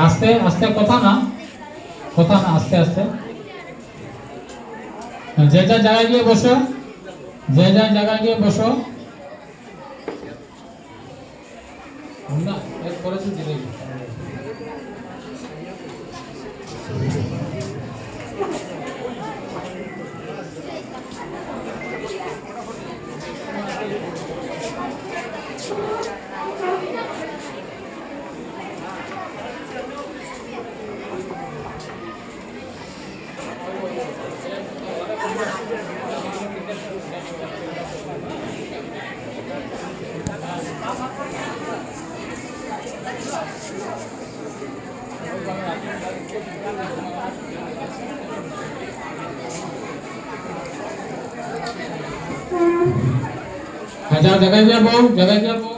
আস্তে আস্তে, কথা না, আস্তে আস্তে। যে যার জায়গায় গিয়ে বসো, যে যার জায়গায় গিয়ে বসো। না, এরপরে তো দিলেই। যাও জায়গায় গিয়ে বউ, জায়গায় গিয়ে বউ।